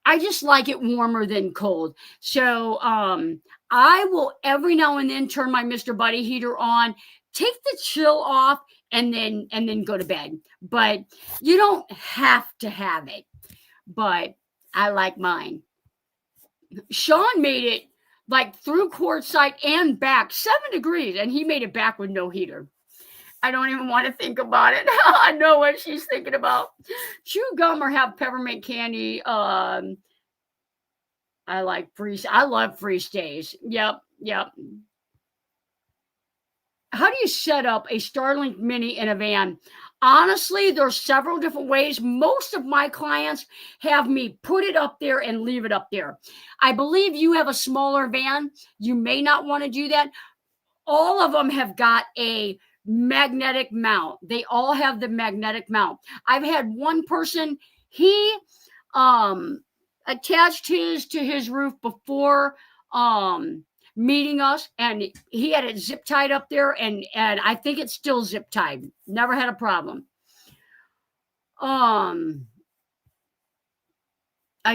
I just like it warmer than cold. So I will every now and then turn my Mr. Buddy heater on, take the chill off, and then go to bed. But you don't have to have it. But I like mine. Sean made it like through quartzsite and back 7 degrees, and he made it back with no heater. I don't even want to think about it. I know what she's thinking about. Chew gum or have peppermint candy. I love free stays. Yep. How do you set up a Starlink Mini in a van? Honestly, there's several different ways. Most of my clients have me put it up there and leave it up there. I believe you have a smaller van. You may not want to do that. All of them have got a magnetic mount. They all have the magnetic mount. I've had one person, he attached his to his roof before meeting us, and he had it zip tied up there, and I think it's still zip tied. Never had a problem. I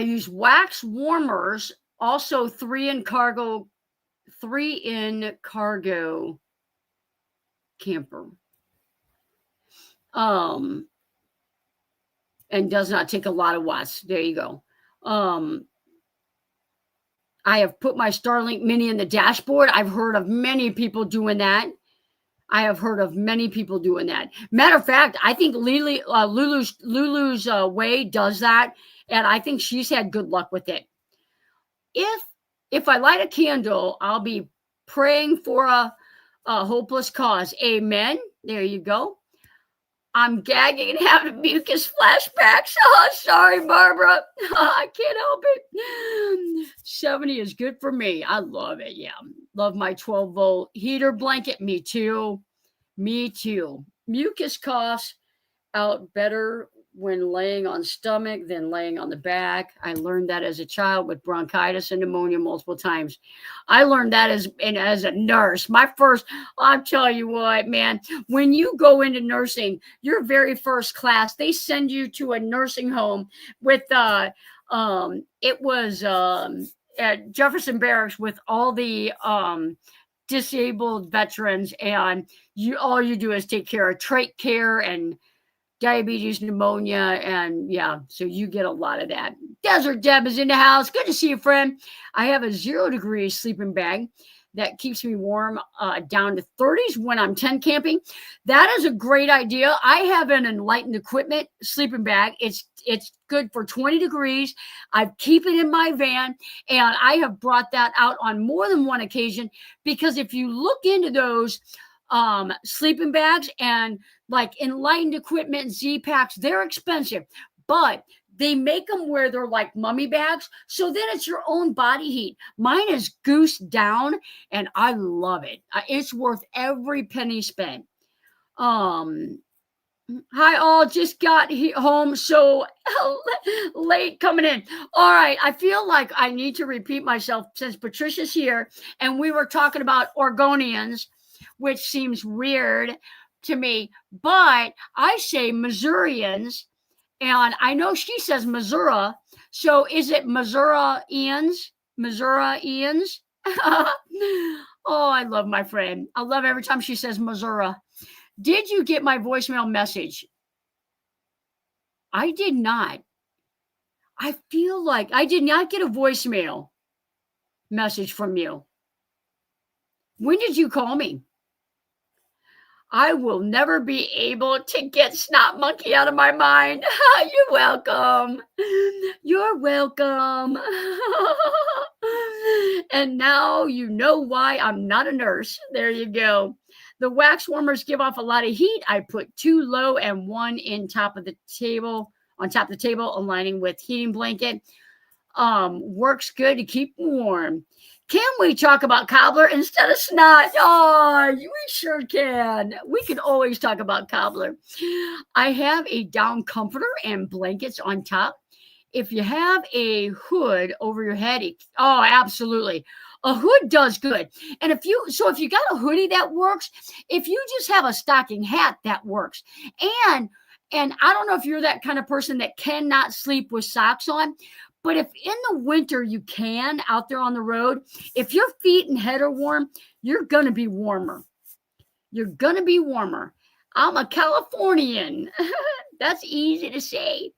use wax warmers, also 3 in cargo camper. And does not take a lot of watts. There you go. I have put my Starlink Mini in the dashboard. I've heard of many people doing that. Matter of fact, I think Lulu's Way does that, and I think she's had good luck with it. If I light a candle, I'll be praying for a hopeless cause. Amen. There you go. I'm gagging and having mucus flashbacks. Oh, sorry, Barbara. I can't help it. 70 is good for me. I love it. Yeah. Love my 12-volt heater blanket. Me too. Mucus coughs out better when laying on stomach than laying on the back. I learned that as a child with bronchitis and pneumonia multiple times. I learned that as a nurse. I'll tell you what, man, when you go into nursing, your very first class, they send you to a nursing home with, it was at Jefferson Barracks with all the disabled veterans, and all you do is take care of trach care and diabetes, pneumonia, and so you get a lot of that. Desert Deb is in the house. Good to see you, friend. I have a 0 degree sleeping bag that keeps me warm down to 30s when I'm tent camping. That is a great idea. I have an Enlightened Equipment sleeping bag. It's good for 20 degrees. I keep it in my van, and I have brought that out on more than one occasion, because if you look into those sleeping bags and like Enlightened Equipment Z-Packs, they're expensive, but they make them where they're like mummy bags. So then it's your own body heat. Mine is goosed down, and I love it. It's worth every penny spent. Hi all, just got home so late coming in. All right, I feel like I need to repeat myself since Patricia's here, and we were talking about Oregonians, which seems weird to me, but I say Missourians, and I know she says Missouri. So is it Missourians? Oh, I love my friend. I love every time she says Missouri. Did you get my voicemail message? I did not. I feel like I did not get a voicemail message from you. When did you call me? I will never be able to get Snot Monkey out of my mind. You're welcome. You're welcome. And now you know why I'm not a nurse. There you go. The wax warmers give off a lot of heat. I put 2 low and 1 on top of the table, aligning with heating blanket. Works good to keep warm. Can we talk about cobbler instead of snot? Oh, we sure can. We can always talk about cobbler. I have a down comforter and blankets on top. If you have a hood over your head, absolutely. A hood does good. And if you got a hoodie, that works. If you just have a stocking hat, that works. And I don't know if you're that kind of person that cannot sleep with socks on, but if in the winter you can out there on the road, if your feet and head are warm, you're going to be warmer. You're going to be warmer. I'm a Californian. That's easy to say.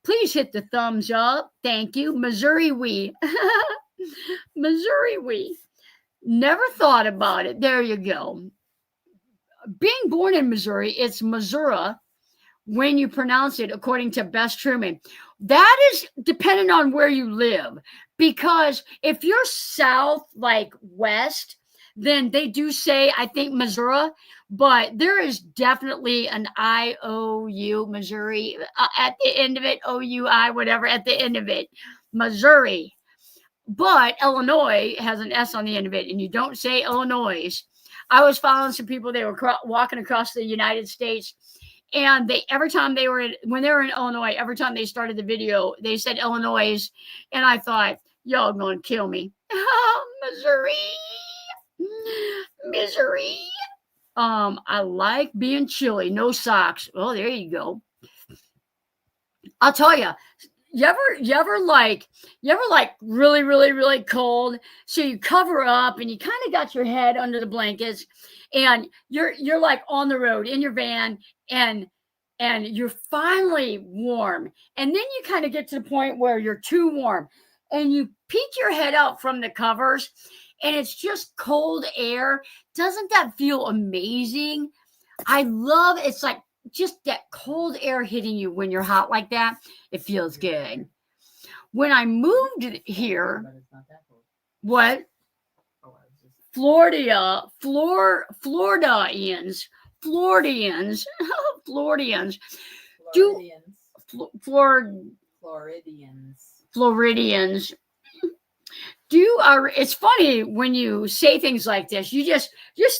Please hit the thumbs up. Thank you. Missouri we. Missouri we. Never thought about it. There you go. Being born in Missouri, it's Missouri when you pronounce it according to Bess Truman. That is dependent on where you live, because if you're south, like west, then they do say, I think, Missouri, but there is definitely an I-O-U, Missouri, at the end of it, O-U-I, whatever, at the end of it, Missouri. But Illinois has an S on the end of it, and you don't say Illinois. I was following some people, they were walking across the United States, and when they were in Illinois, every time they started the video, they said Illinois. And I thought, y'all going to kill me. Missouri. I like being chilly. No socks. Oh, there you go. I'll tell you, you ever like really, really, really cold? So you cover up and you kind of got your head under the blankets, and you're like on the road in your van, and you're finally warm. And then you kind of get to the point where you're too warm, and you peek your head out from the covers, and it's just cold air. Doesn't that feel amazing? I love it's like just that cold air hitting you when you're hot like that. It feels good. When I moved here, But it's not that cold. what? Oh, I was just Floridians, do Floridians. It's funny when you say things like this, you just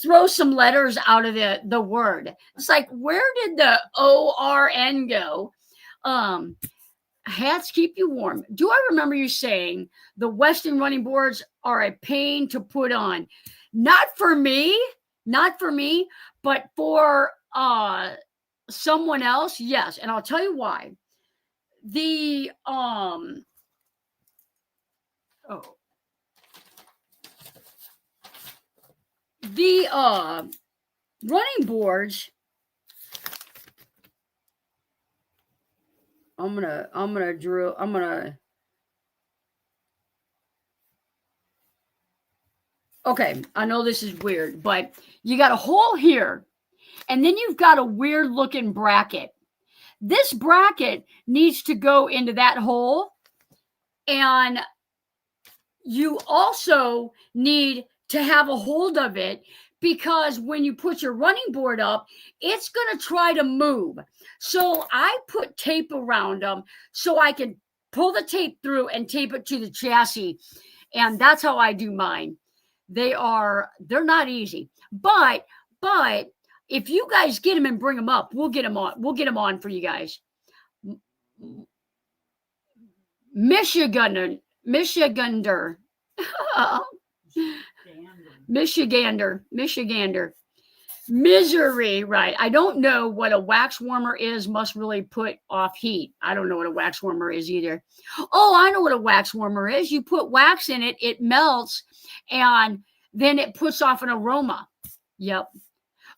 throw some letters out of the word. It's like, where did the ORN go? Hats keep you warm. Do I remember you saying the Weston running boards are a pain to put on? Not for me, but for someone else, yes. And I'll tell you why. The running boards, okay, I know this is weird, but you got a hole here, and then you've got a weird looking bracket. This bracket needs to go into that hole, and you also need to have a hold of it, because when you put your running board up, it's going to try to move. So I put tape around them so I can pull the tape through and tape it to the chassis. And that's how I do mine. They're not easy, but if you guys get them and bring them up, we'll get them on for you guys. Michigander. Michigander. Misery, right. I don't know what a wax warmer is. Must really put off heat. I don't know what a wax warmer is either. Oh, I know what a wax warmer is. You put wax in it, it melts, and then it puts off an aroma. Yep.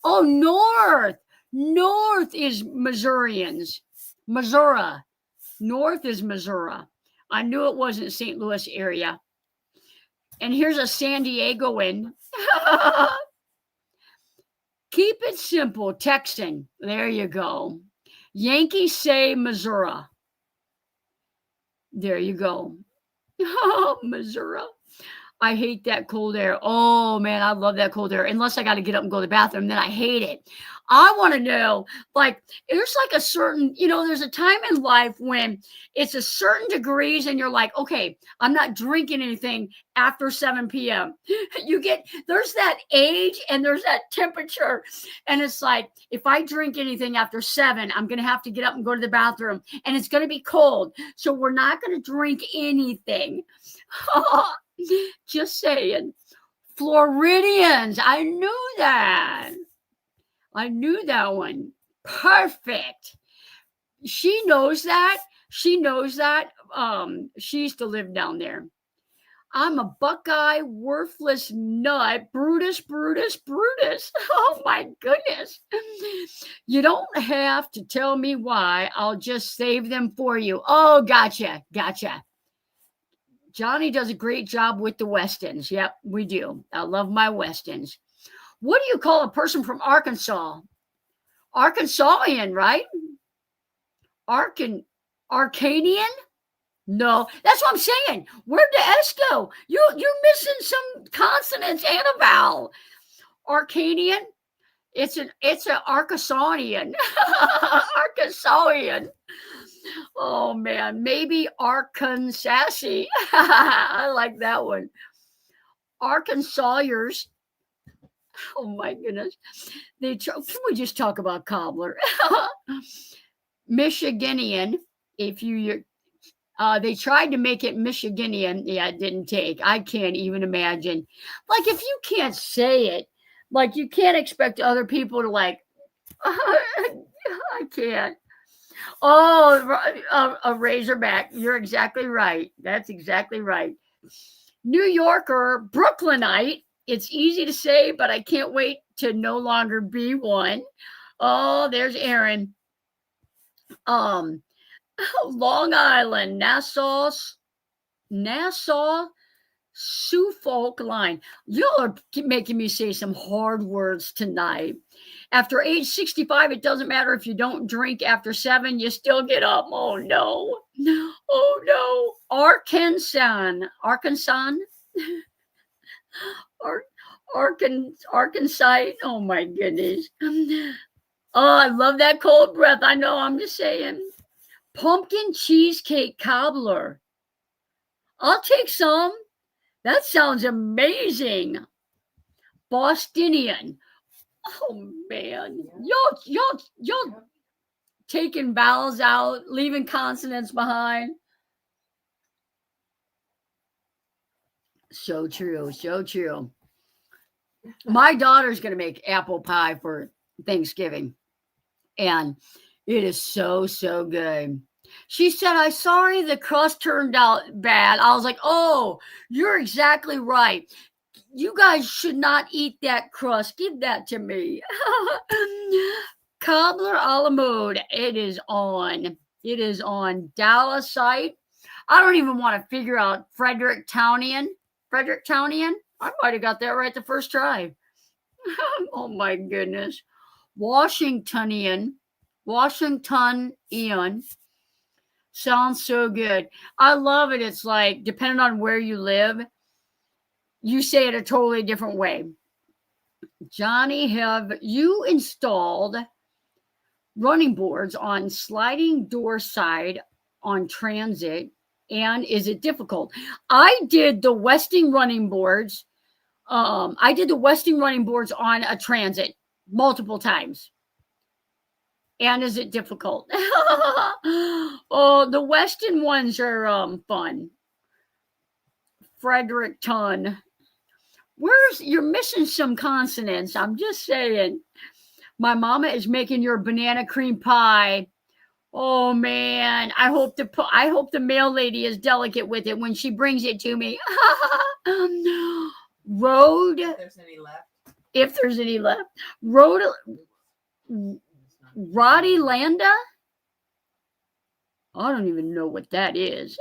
Oh, North. North is Missourians. Missouri. North is Missouri. I knew it wasn't St. Louis area. And here's a San Diegoan. Keep it simple, Texan. There you go. Yankees say Missouri. There you go. Oh, Missouri. I hate that cold air. Oh, man, I love that cold air. Unless I got to get up and go to the bathroom, then I hate it. I want to know, like, there's like a certain, there's a time in life when it's a certain degrees and you're like, okay, I'm not drinking anything after 7 p.m. There's that age and there's that temperature. And it's like, if I drink anything after 7, I'm going to have to get up and go to the bathroom and it's going to be cold. So we're not going to drink anything. Just saying. Floridians. I knew that. I knew that one. Perfect. She knows that. She knows that. She used to live down there. I'm a Buckeye, worthless nut. Brutus, Brutus, Brutus. Oh my goodness. You don't have to tell me why. I'll just save them for you. Oh, gotcha. Gotcha. Johnny does a great job with the Westons. Yep, we do. I love my Westons. What do you call a person from Arkansas? Arkansasian, right? Arcadian? No, that's what I'm saying. Where'd the S go? You're missing some consonants and a vowel. Arcadian? It's an Arkansasian. Arkansasian. Oh man, maybe Arkansasy. I like that one. Arkansasiers. Oh my goodness. Can we just talk about cobbler? Michiganian. They tried to make it Michiganian. Yeah, it didn't take. I can't even imagine. Like if you can't say it, like you can't expect other people to like. I can't. Oh, a Razorback. You're exactly right. That's exactly right. New Yorker, Brooklynite. It's easy to say, but I can't wait to no longer be one. Oh, there's Aaron. Long Island, Nassau, Suffolk line. Y'all are making me say some hard words tonight. After age 65, it doesn't matter if you don't drink after 7, you still get up. Oh no. Oh no. Arkansas. Arkansas. Oh my goodness. Oh, I love that cold breath. I know, I'm just saying. Pumpkin cheesecake cobbler. I'll take some. That sounds amazing. Bostonian. Oh man. Y'all taking vowels out, leaving consonants behind. So true. So true. My daughter's going to make apple pie for Thanksgiving. And it is so, so good. She said, I'm sorry the crust turned out bad. I was like, oh, you're exactly right. You guys should not eat that crust. Give that to me. Cobbler a la mode. It is on. It is on Dallas site. I don't even want to figure out Frederick-Townian. I might have got that right the first try. Oh my goodness. Washingtonian. Sounds so good. I love it. It's like, depending on where you live, you say it a totally different way. Johnny, have you installed running boards on sliding door side on transit? And is it difficult? I did the Westing running boards. On a transit multiple times. And is it difficult? Oh, the Weston ones are fun. Fredericton. you're missing some consonants. I'm just saying. My mama is making your banana cream pie. Oh man, I hope the mail lady is delicate with it when she brings it to me. Road, If there's any left. if there's any left. Road, Roddy Landa? I don't even know what that is.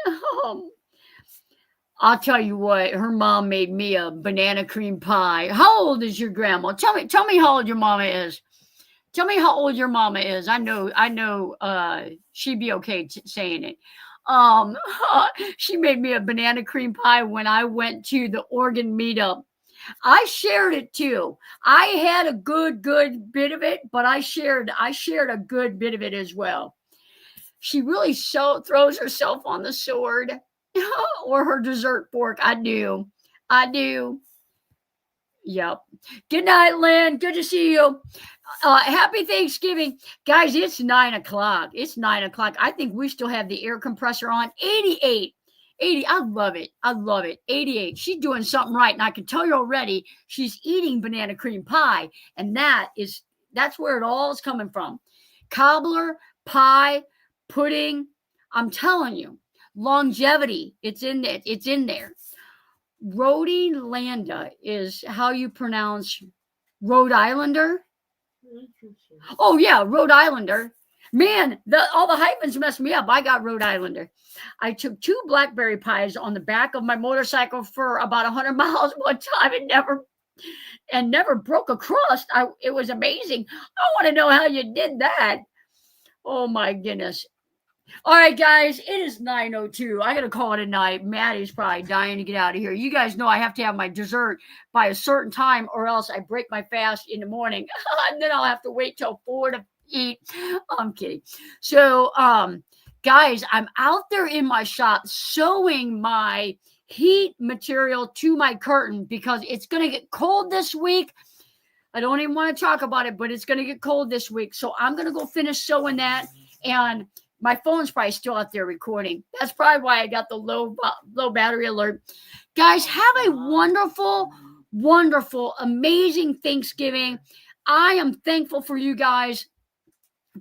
I'll tell you what, her mom made me a banana cream pie. How old is your grandma? Tell me how old your mama is. Tell me how old your mama is. I know she'd be okay saying it. She made me a banana cream pie when I went to the Oregon meetup. I shared it too. I had a good bit of it, but I shared a good bit of it as well. She really throws herself on the sword or her dessert fork. I do. Yep. Good night, Lynn. Good to see you. Happy Thanksgiving. Guys, it's 9 o'clock. It's 9 o'clock. I think we still have the air compressor on. 88. 80. I love it. 88. She's doing something right. And I can tell you already, she's eating banana cream pie. And that's where it all is coming from. Cobbler, pie, pudding. I'm telling you, longevity. It's in there. Rhody Landa is how you pronounce Rhode Islander. Oh yeah, Rhode Islander. Man, all the hyphens messed me up. I got Rhode Islander. I took 2 blackberry pies on the back of my motorcycle for about 100 miles one time and never broke a crust. It was amazing. I want to know how you did that. Oh my goodness. All right, guys, it is 9:02. I got to call it a night. Maddie's probably dying to get out of here. You guys know I have to have my dessert by a certain time or else I break my fast in the morning. And then I'll have to wait till 4 to eat. I'm kidding. So, guys, I'm out there in my shop sewing my heat material to my curtain because it's going to get cold this week. I don't even want to talk about it, but it's going to get cold this week. So I'm going to go finish sewing that. And my phone's probably still out there recording. That's probably why I got the low battery alert. Guys, have a wonderful, amazing Thanksgiving. I am thankful for you guys.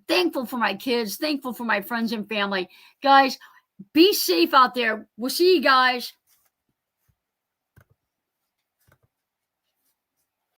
Thankful for my kids. Thankful for my friends and family. Guys, be safe out there. We'll see you guys